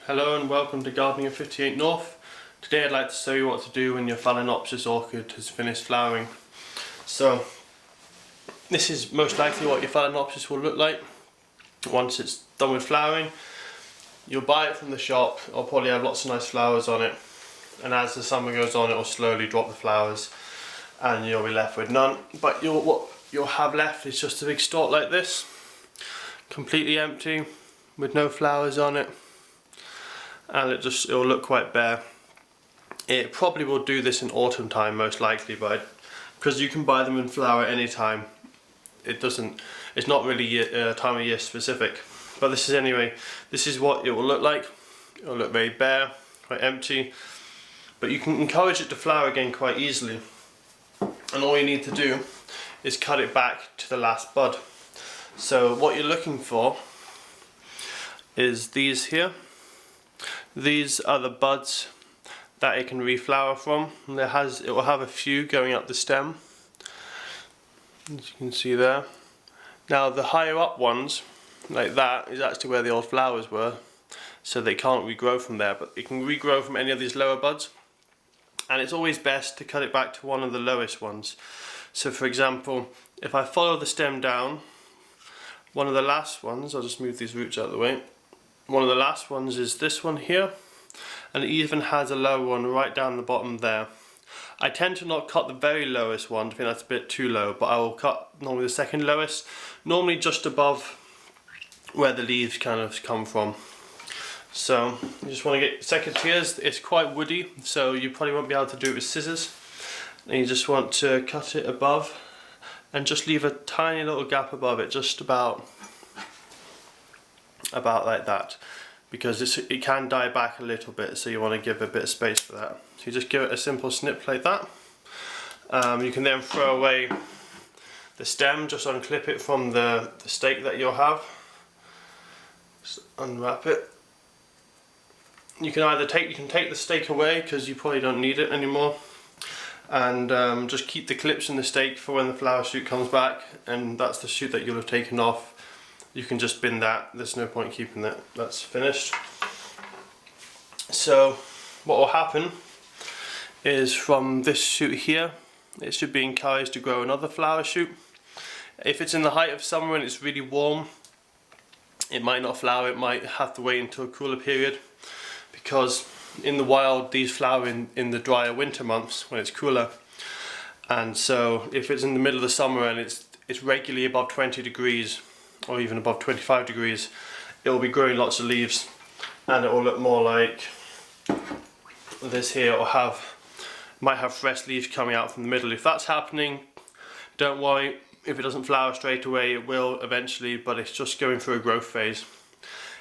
Hello and welcome to Gardening at 58 North. Today I'd like to show you what to do when your Phalaenopsis orchid has finished flowering. So this is most likely what your Phalaenopsis will look like once it's done with flowering. You'll buy it from the shop. It'll probably have lots of nice flowers on it, and as the summer goes on it will slowly drop the flowers and you'll be left with none. But what you'll have left is just a big stalk like this, completely empty with no flowers on it. And it'll look quite bare. It probably will do this in autumn time most likely, but because you can buy them in flower anytime, it's not really time of year specific. But this is what it will look like. It will look very bare, quite empty, but you can encourage it to flower again quite easily, and all you need to do is cut it back to the last bud. So what you're looking for is these here. These are the buds that it can reflower from. And it will have a few going up the stem, as you can see there. Now the higher up ones, like that, is actually where the old flowers were, so they can't regrow from there, but it can regrow from any of these lower buds. And it's always best to cut it back to one of the lowest ones. So for example, if I follow the stem down, one of the last ones, I'll just move these roots out of the way. One of the last ones is this one here, and it even has a lower one right down the bottom there. I tend to not cut the very lowest one, I think that's a bit too low, but I will cut normally the second lowest, normally just above where the leaves kind of come from. So you just want to get second tiers. It's quite woody, so you probably won't be able to do it with scissors. And you just want to cut it above and just leave a tiny little gap above it, just about like that, because it can die back a little bit, so you want to give a bit of space for that. So you just give it a simple snip like that. You can then throw away the stem, just unclip it from the stake that you'll have. Just unwrap it. You can take the stake away because you probably don't need it anymore, and just keep the clips in the stake for when the flower shoot comes back, and that's the shoot that you'll have taken off. You can just bin that, there's no point keeping that, that's finished. So what will happen is from this shoot here, it should be encouraged to grow another flower shoot. If it's in the height of summer and it's really warm, it might not flower, it might have to wait until a cooler period, because in the wild these flower in the drier winter months when it's cooler. And so if it's in the middle of the summer and it's regularly above 20 degrees, or even above 25 degrees, it will be growing lots of leaves, and it will look more like this here. It might have fresh leaves coming out from the middle. If that's happening, don't worry. If it doesn't flower straight away, it will eventually, but it's just going through a growth phase.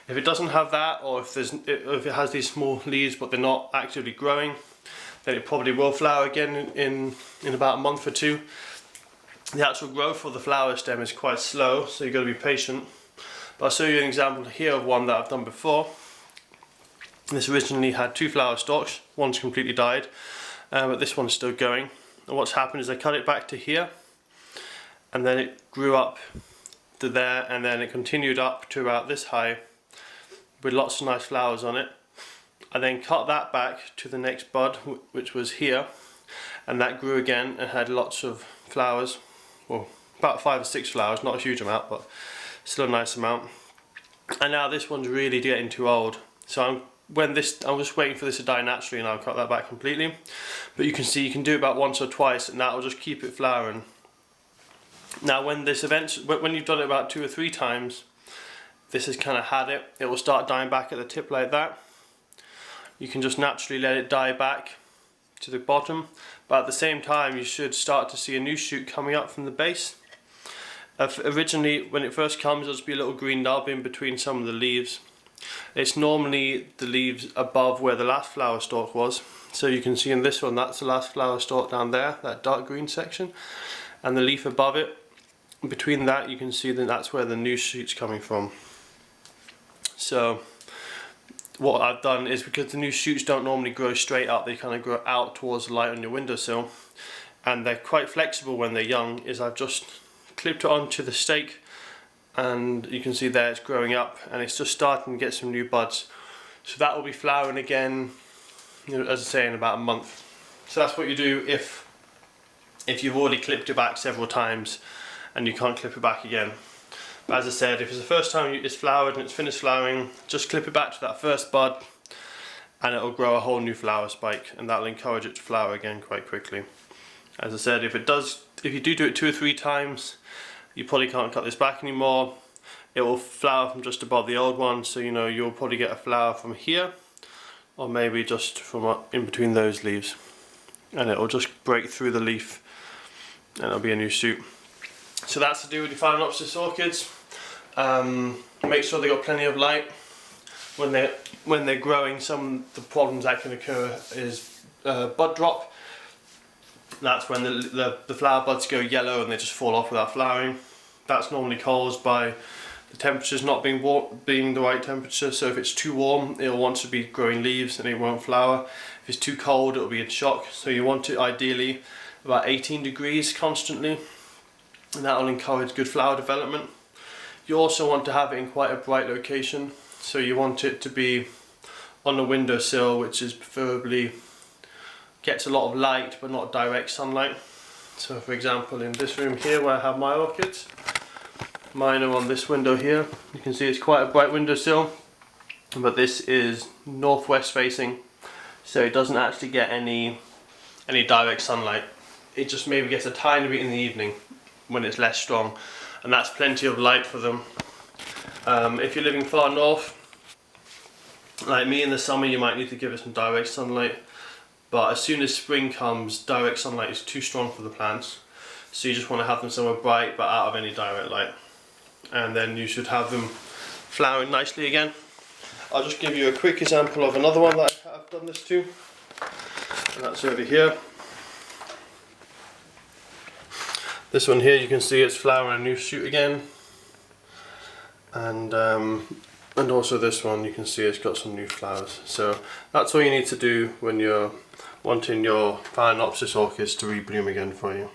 If it doesn't have that, or if it has these small leaves but they're not actively growing, then it probably will flower again in about a month or two. The actual growth of the flower stem is quite slow, so you've got to be patient. But I'll show you an example here of one that I've done before. This originally had two flower stalks, one's completely died, but this one's still going. And what's happened is I cut it back to here, and then it grew up to there, and then it continued up to about this high with lots of nice flowers on it. I then cut that back to the next bud, which was here, and that grew again and had lots of flowers. Well, about 5 or 6 flowers, not a huge amount, but still a nice amount. And now this one's really getting too old, so I'm just waiting for this to die naturally, and I'll cut that back completely. But you can see you can do it about once or twice, and that will just keep it flowering. Now when you've done it about 2 or 3 times, this has kind of had it. It will start dying back at the tip like that. You can just naturally let it die back to the bottom, but at the same time you should start to see a new shoot coming up from the base. Originally when it first comes, there'll just be a little green nub in between some of the leaves. It's normally the leaves above where the last flower stalk was, so you can see in this one that's the last flower stalk down there, that dark green section, and the leaf above it, between that you can see that that's where the new shoot's coming from. So what I've done is, because the new shoots don't normally grow straight up, they kind of grow out towards the light on your windowsill, and they're quite flexible when they're young, is I've just clipped it onto the stake, and you can see there it's growing up and it's just starting to get some new buds. So that will be flowering again, you know, as I say, in about a month. So that's what you do if you've already clipped it back several times and you can't clip it back again. But as I said, if it's the first time it's flowered and it's finished flowering, just clip it back to that first bud and it'll grow a whole new flower spike, and that'll encourage it to flower again quite quickly. As I said, if you do it 2 or 3 times, you probably can't cut this back anymore. It will flower from just above the old one, so you know you'll probably get a flower from here, or maybe just from in between those leaves, and it will just break through the leaf and it'll be a new shoot. So that's to do with the Phalaenopsis orchids. Make sure they got plenty of light when they're growing. Some of the problems that can occur is bud drop. That's when the flower buds go yellow and they just fall off without flowering. That's normally caused by the temperatures not being the right temperature. So if it's too warm, it'll want to be growing leaves and it won't flower. If it's too cold, it'll be in shock. So you want it ideally about 18 degrees constantly, and that will encourage good flower development. You also want to have it in quite a bright location. So you want it to be on the windowsill, which is preferably gets a lot of light but not direct sunlight. So for example, in this room here where I have my orchids, mine are on this window here. You can see it's quite a bright windowsill, but this is northwest facing, so it doesn't actually get any direct sunlight. It just maybe gets a tiny bit in the evening when it's less strong, and that's plenty of light for them. If you're living far north, like me, in the summer you might need to give it some direct sunlight, but as soon as spring comes, direct sunlight is too strong for the plants, so you just want to have them somewhere bright but out of any direct light, and then you should have them flowering nicely again. I'll just give you a quick example of another one that I've done this to, and that's over here. This one here, you can see it's flowering a new shoot again, and also this one, you can see it's got some new flowers. So that's all you need to do when you're wanting your Phalaenopsis orchids to rebloom again for you.